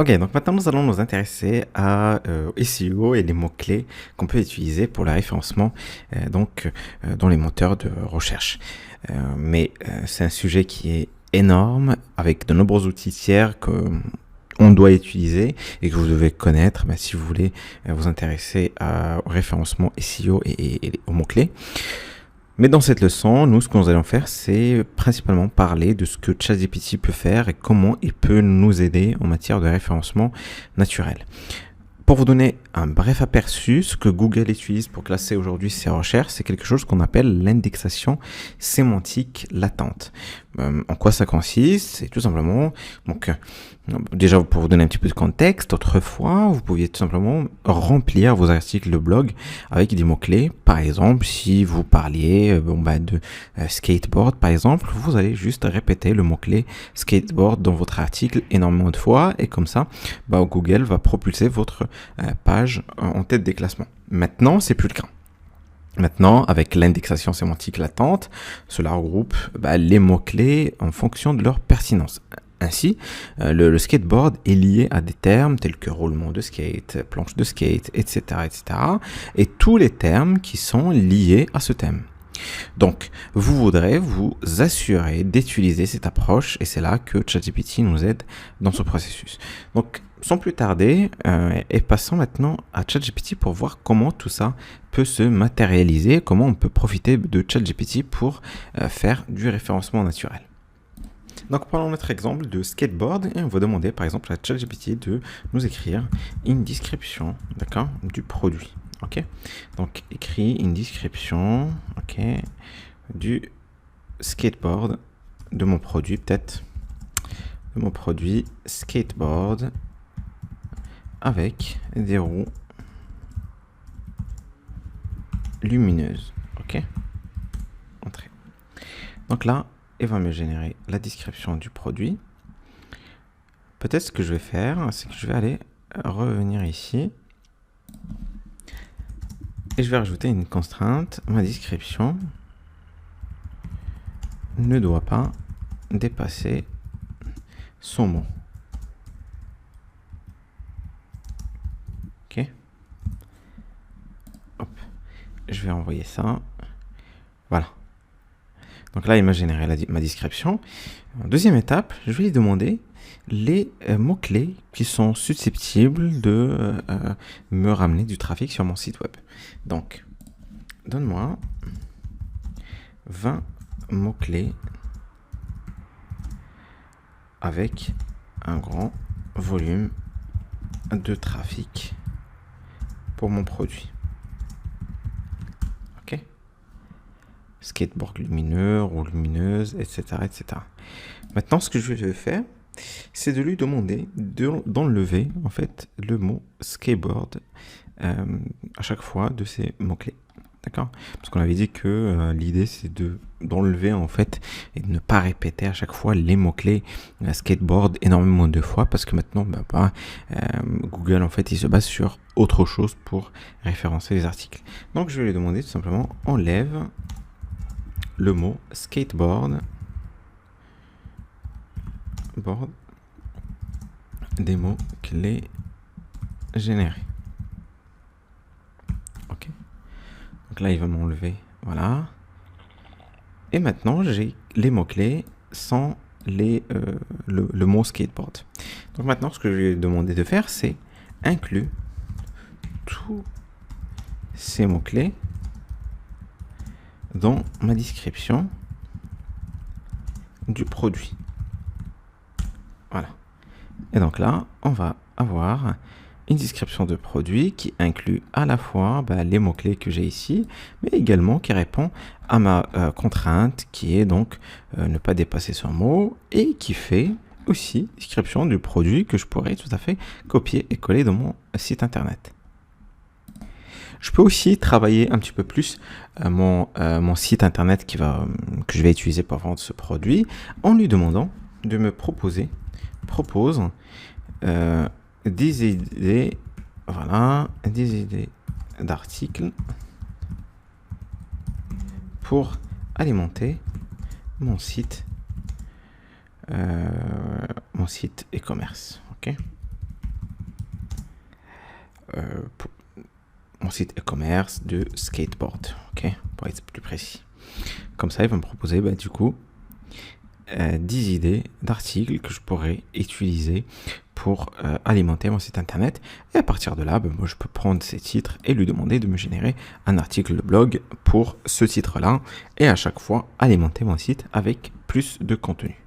Ok, donc maintenant nous allons nous intéresser à SEO et les mots-clés qu'on peut utiliser pour le référencement dans les moteurs de recherche. Mais c'est un sujet qui est énorme avec de nombreux outils tiers que on doit utiliser et que vous devez connaître si vous voulez vous intéresser au référencement SEO et aux mots-clés. Mais dans cette leçon, nous, ce que nous allons faire, c'est principalement parler de ce que ChatGPT peut faire et comment il peut nous aider en matière de référencement naturel. Pour vous donner un bref aperçu, ce que Google utilise pour classer aujourd'hui ses recherches, c'est quelque chose qu'on appelle l'indexation sémantique latente. En quoi ça consiste? C'est tout simplement, déjà pour vous donner un petit peu de contexte, autrefois, vous pouviez tout simplement remplir vos articles de blog avec des mots-clés. Par exemple, si vous parliez de skateboard, par exemple, vous allez juste répéter le mot-clé skateboard dans votre article énormément de fois et comme ça, Google va propulser votre page en tête des classements. Maintenant, c'est plus le cas. Maintenant, avec l'indexation sémantique latente, cela regroupe les mots-clés en fonction de leur pertinence. Ainsi, le skateboard est lié à des termes tels que roulement de skate, planche de skate, etc., etc., et tous les termes qui sont liés à ce thème. Donc, vous voudrez vous assurer d'utiliser cette approche et c'est là que ChatGPT nous aide dans ce processus. Donc, sans plus tarder, et passons maintenant à ChatGPT pour voir comment tout ça peut se matérialiser, comment on peut profiter de ChatGPT pour faire du référencement naturel. Donc, prenons notre exemple de skateboard et on va demander par exemple à ChatGPT de nous écrire une description, d'accord, du produit. Ok, donc écrit une description, ok, du skateboard, de mon produit peut-être, de mon produit skateboard avec des roues lumineuses. Ok, entrée. Donc là, il va me générer la description du produit. Peut-être ce que je vais faire, c'est que je vais aller revenir ici. Et je vais rajouter une contrainte. Ma description ne doit pas dépasser 100 mots. Ok. Hop. Je vais envoyer ça. Voilà. Donc là, il m'a généré ma description. En deuxième étape, je vais lui demander les mots-clés qui sont susceptibles de me ramener du trafic sur mon site web. Donc, donne-moi 20 mots-clés avec un grand volume de trafic pour mon produit. Ok. Skateboard lumineux, roue lumineuse, etc., etc. Maintenant, ce que je vais faire, c'est de lui demander d'enlever en fait le mot skateboard à chaque fois de ces mots-clés. D'accord? Parce qu'on avait dit que l'idée c'est d'enlever en fait et de ne pas répéter à chaque fois les mots-clés skateboard énormément de fois parce que maintenant Google en fait il se base sur autre chose pour référencer les articles. Donc je vais lui demander tout simplement enlève le mot skateboard des mots clés générés. Ok. Donc là, il va m'enlever. Voilà. Et maintenant, j'ai les mots clés sans le mot skateboard. Donc maintenant, ce que je lui ai demandé de faire, c'est inclure tous ces mots clés dans ma description du produit. Voilà. Et donc là, on va avoir une description de produit qui inclut à la fois les mots-clés que j'ai ici, mais également qui répond à ma contrainte qui est donc ne pas dépasser 100 mots et qui fait aussi description du produit que je pourrais tout à fait copier et coller dans mon site internet. Je peux aussi travailler un petit peu plus mon site internet que je vais utiliser pour vendre ce produit en lui demandant de me propose des idées, voilà, des idées d'articles pour alimenter mon site e-commerce. Ok. mon site e-commerce de skateboard, ok, pour être plus précis. Comme ça, il va me proposer du coup 10 idées d'articles que je pourrais utiliser pour alimenter mon site internet. Et à partir de là, moi, je peux prendre ces titres et lui demander de me générer un article de blog pour ce titre-là. Et à chaque fois, alimenter mon site avec plus de contenu.